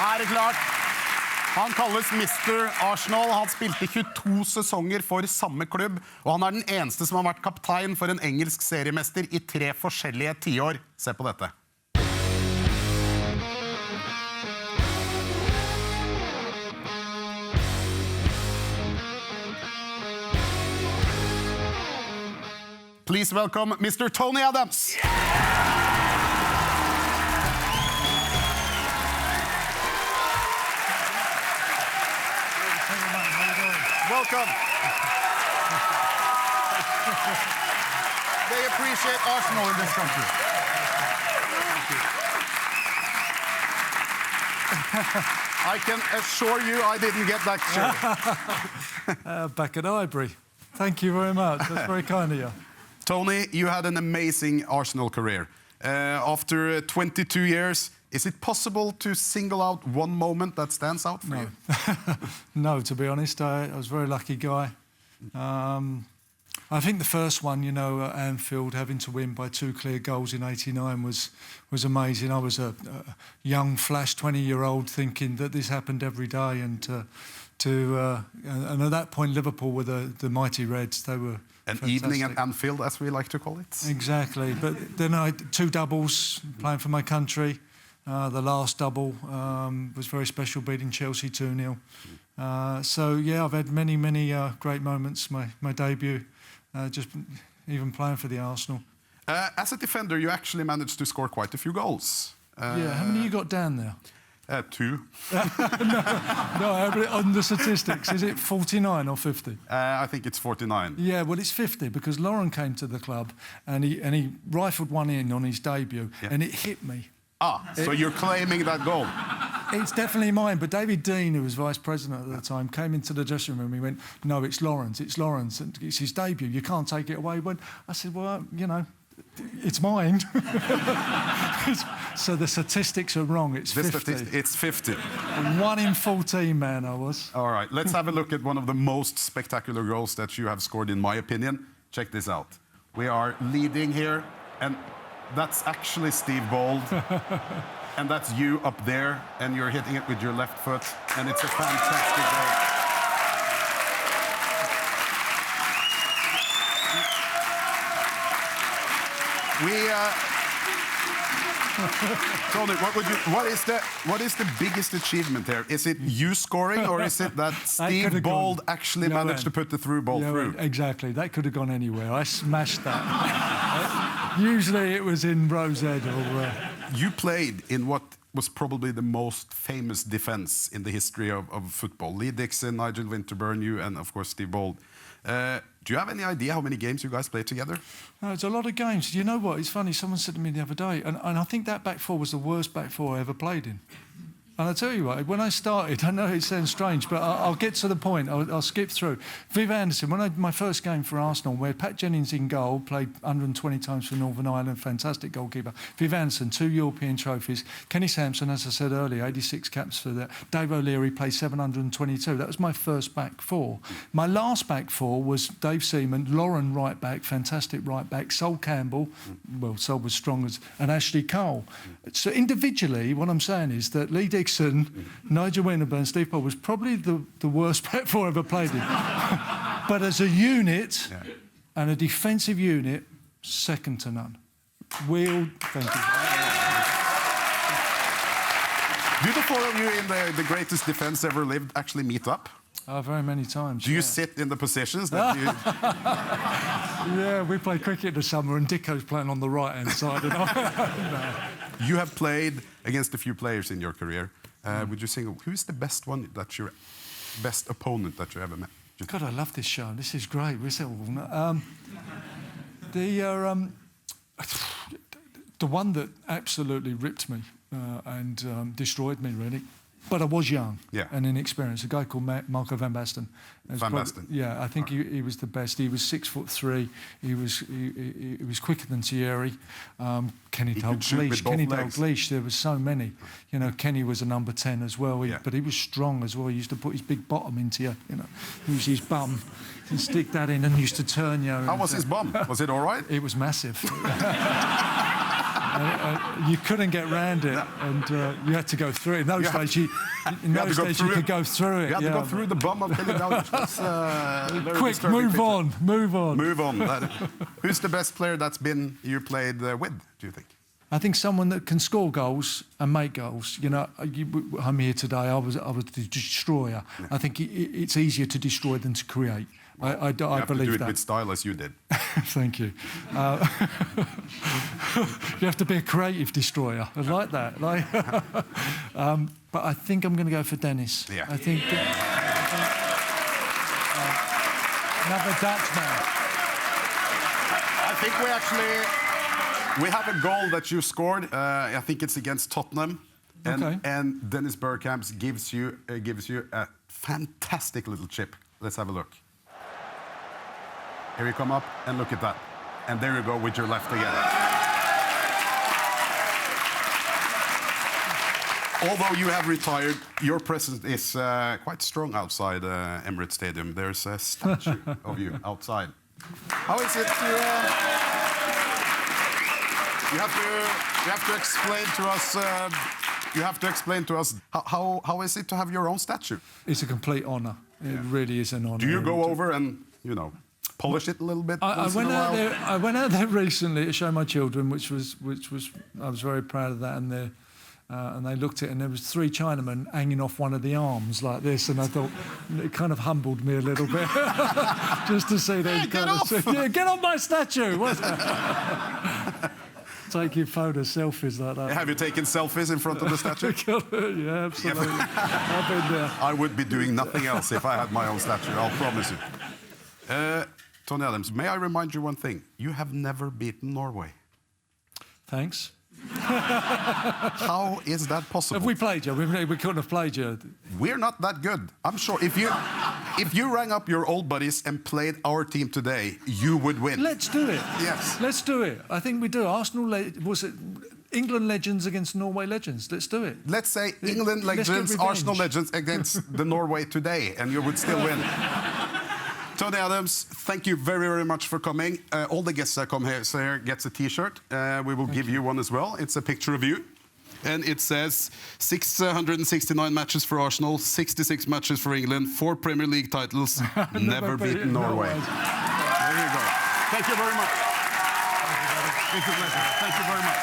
Det klart. Han kalles Mr. Arsenal. Han spilte 22 sesonger for samme klubb, og han den eneste som har vært kaptein for en engelsk seriemester i 3 forskjellige tiår. Se på dette. Please welcome Mr. Tony Adams. Welcome. They appreciate Arsenal in this country. I can assure you I didn't get that shirt. Back at Highbury. Thank you very much. That's very kind of you. Tony, you had an amazing Arsenal career. After 22 years, is it possible to single out one moment that stands out for you? No, to be honest, I was a very lucky guy. I think the first one, you know, at Anfield, having to win by 2 clear goals in '89 was amazing. I was a young, flash 20-year-old thinking that this happened every day, and at that point, Liverpool were the mighty Reds. They were an fantastic. Evening at Anfield, as we like to call it. Exactly, but then I had 2 doubles playing for my country. The last double was very special, beating Chelsea 2-0. So yeah, I've had many great moments. My debut, just even playing for the Arsenal. As a defender, you actually managed to score quite a few goals. Yeah, how many you got down there? 2. No, on the statistics, is it 49 or 50? I think it's 49. Yeah, well, it's 50 because Lauren came to the club and he rifled one in on his debut, and it hit me. So you're claiming that goal? It's definitely mine, but David Dean, who was vice president at the time, came into the dressing room and he went, "No, it's Lauren's, and it's his debut, you can't take it away." I said, "Well, you know, it's mine." So the statistics are wrong, it's 50. It's 50. 1 in 14, man, I was. All right, let's have a look at one of the most spectacular goals that you have scored, in my opinion. Check this out. We are leading here, and that's actually Steve Bold. And that's you up there, and you're hitting it with your left foot, and it's a fantastic goal. Tony, what is the biggest achievement here? Is it you scoring, or is it that Steve Bold actually managed to put the through ball through? Exactly, that could have gone anywhere. I smashed that. Usually it was in Rose Ed or... You played in what was probably the most famous defence in the history of football. Lee Dixon, Nigel Winterburn, you, and of course Steve Bold. Do you have any idea how many games you guys played together? No, it's a lot of games. You know what? It's funny, someone said to me the other day, and I think that back four was the worst back four I ever played in. And I'll tell you what, when I started, I know it sounds strange, but I'll get to the point. I'll skip through. Viv Anderson, my first game for Arsenal, where Pat Jennings in goal, played 120 times for Northern Ireland, fantastic goalkeeper. Viv Anderson, 2 European trophies. Kenny Sampson, as I said earlier, 86 caps for that. Dave O'Leary played 722. That was my first back four. My last back four was Dave Seaman, Lauren right back, fantastic right back, Sol Campbell, well, Sol was strong as, and Ashley Cole. So individually, what I'm saying is that Lee Dixon, Nigel Winterburn, Steve Bold was probably the worst back four I ever played in. But as a unit, and a defensive unit, second to none. Thank you. Do the 4 of you in the greatest defence ever lived actually meet up? Very many times. Do you sit in the positions that you... Yeah, we play cricket in the summer and Dicko's playing on the right-hand side. And no. You have played against a few players in your career. Would you say, who is the best one, that your best opponent that you ever met? God, I love this show. This is great. The one that absolutely ripped me and destroyed me, really. But I was young and inexperienced. A guy called Marco van Basten. Van Basten. Yeah, I think he was the best. He was 6'3". He was quicker than Thierry. Kenny Dalglish. There was so many. You know, Kenny was a number 10 as well. But he was strong as well. He used to put his big bottom into you. You know, use his bum and stick that in, and used to turn you. How was his bum? Was it all right? It was massive. You couldn't get round it, and you had to go through it. In those days, you could go through it. You had to go through the bum of Kenny Dalglish. That's very Quick, disturbing move on. Move on. Who's the best player that's been you played with, do you think? I think someone that can score goals and make goals. You know, I'm here today. I was the destroyer. Yeah. I think it's easier to destroy than to create. I believe that. You have to do it with style, as you did. Thank you. You have to be a creative destroyer. I like that. But I think I'm going to go for Dennis. Yeah. I think another Dutchman. I think we have a goal that you scored. I think it's against Tottenham, and Dennis Bergkamp gives you a fantastic little chip. Let's have a look. Here you come up and look at that, and there you go with your left again. Although you have retired, your presence is quite strong outside Emirates Stadium. There's a statue of you outside. How is it to? You have to explain to us. You have to explain to us how is it to have your own statue? It's a complete honour. It really is an honour. Do you go over and polish it a little bit? I went out there recently to show my children, which was I was very proud of that, and they looked at it, and there was 3 Chinamen hanging off one of the arms like this, and I thought it kind of humbled me a little bit just to see those get off my statue. Taking photos, selfies like that. Have you taken selfies in front of the statue? Yeah, absolutely. I've been there. I would be doing nothing else if I had my own statue, I'll promise you. Tony Adams, may I remind you one thing? You have never beaten Norway. Thanks. How is that possible? Have we played you? We couldn't have played you. We're not that good. I'm sure if you rang up your old buddies and played our team today, you would win. Let's do it. Yes. Let's do it. I think we do. England legends against Norway legends. Let's do it. Let's say England legends, Arsenal legends against the Norway today, and you would still win. Tony Adams, thank you very, very much for coming. All the guests that come here gets a T-shirt. We will give you one as well. It's a picture of you. And it says 669 matches for Arsenal, 66 matches for England, 4 Premier League titles, never beaten Norway. There you go. Thank you very much. It's a pleasure. Thank you very much.